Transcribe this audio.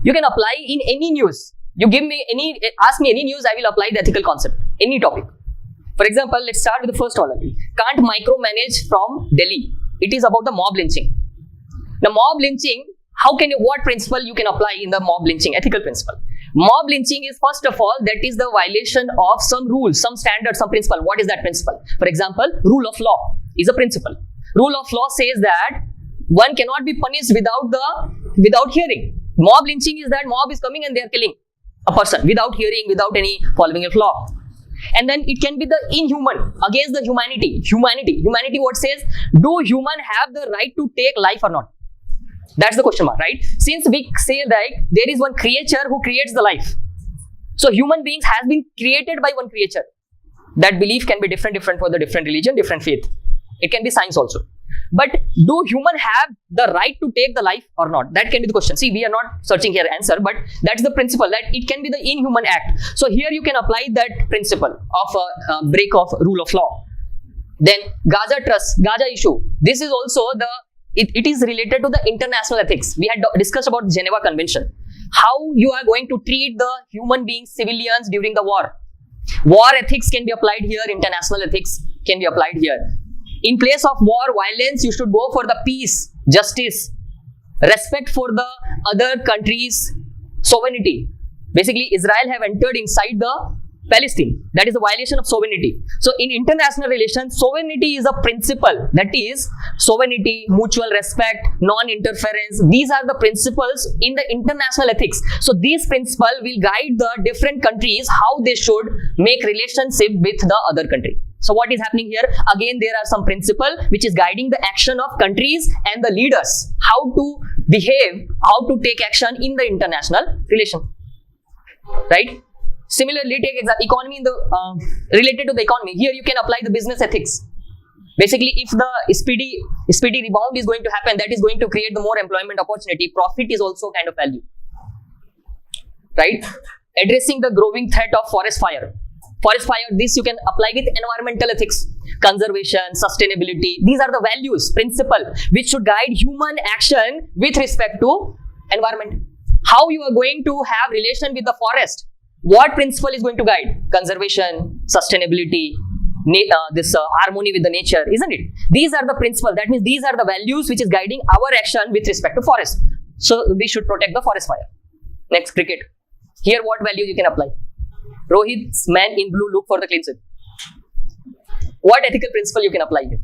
You can apply in any news. You ask me any news, I will apply the ethical concept, any topic. For example, let's start with the first one. Can't micromanage from Delhi. It is about the mob lynching. The mob lynching, what principle you can apply in the mob lynching, ethical principle? Mob lynching is, first of all, that is the violation of some rules, some standard, some principle. What is that principle? For example, rule of law is a principle. Rule of law says that one cannot be punished without hearing. Mob lynching is that mob is coming and they are killing a person without hearing, without any following of law. And then it can be the inhuman, against the humanity. Humanity what says? Do human have the right to take life or not? That's the question mark, right? Since we say that there is one creature who creates the life. So human beings has been created by one creature. That belief can be different for the different religion, different faith. It can be science also. But do human have the right to take the life or not? That can be the question. See, we are not searching here answer, but that's the principle, that it can be the inhuman act. So here you can apply that principle of a break of rule of law. Then Gaza Trust, Gaza issue. This is also it is related to the international ethics. We had discussed about Geneva Convention. How you are going to treat the human beings, civilians during the war. War ethics can be applied here, international ethics can be applied here. In place of war, violence, you should go for the peace, justice, respect for the other countries' sovereignty. Basically, Israel have entered inside the Palestine. That is a violation of sovereignty. So, in international relations, sovereignty is a principle. That is, sovereignty, mutual respect, non-interference. These are the principles in the international ethics. So, these principles will guide the different countries how they should make relationship with the other country. So what is happening here? Again, there are some principle which is guiding the action of countries and the leaders, how to behave, how to take action in the international relation, right? Similarly, take economy related to the economy. Here you can apply the business ethics. Basically, if the speedy rebound is going to happen, that is going to create the more employment opportunity. Profit is also kind of value, right? Addressing the growing threat of forest fire. Forest fire, this you can apply with environmental ethics, conservation, sustainability. These are the values, principle, which should guide human action with respect to environment. How you are going to have relation with the forest? What principle is going to guide? Conservation, sustainability, harmony with the nature, isn't it? These are the principles. That means these are the values which is guiding our action with respect to forest. So we should protect the forest fire. Next, cricket. Here what value you can apply? Rohit's man in blue, look for the clean sweep. What ethical principle you can apply here?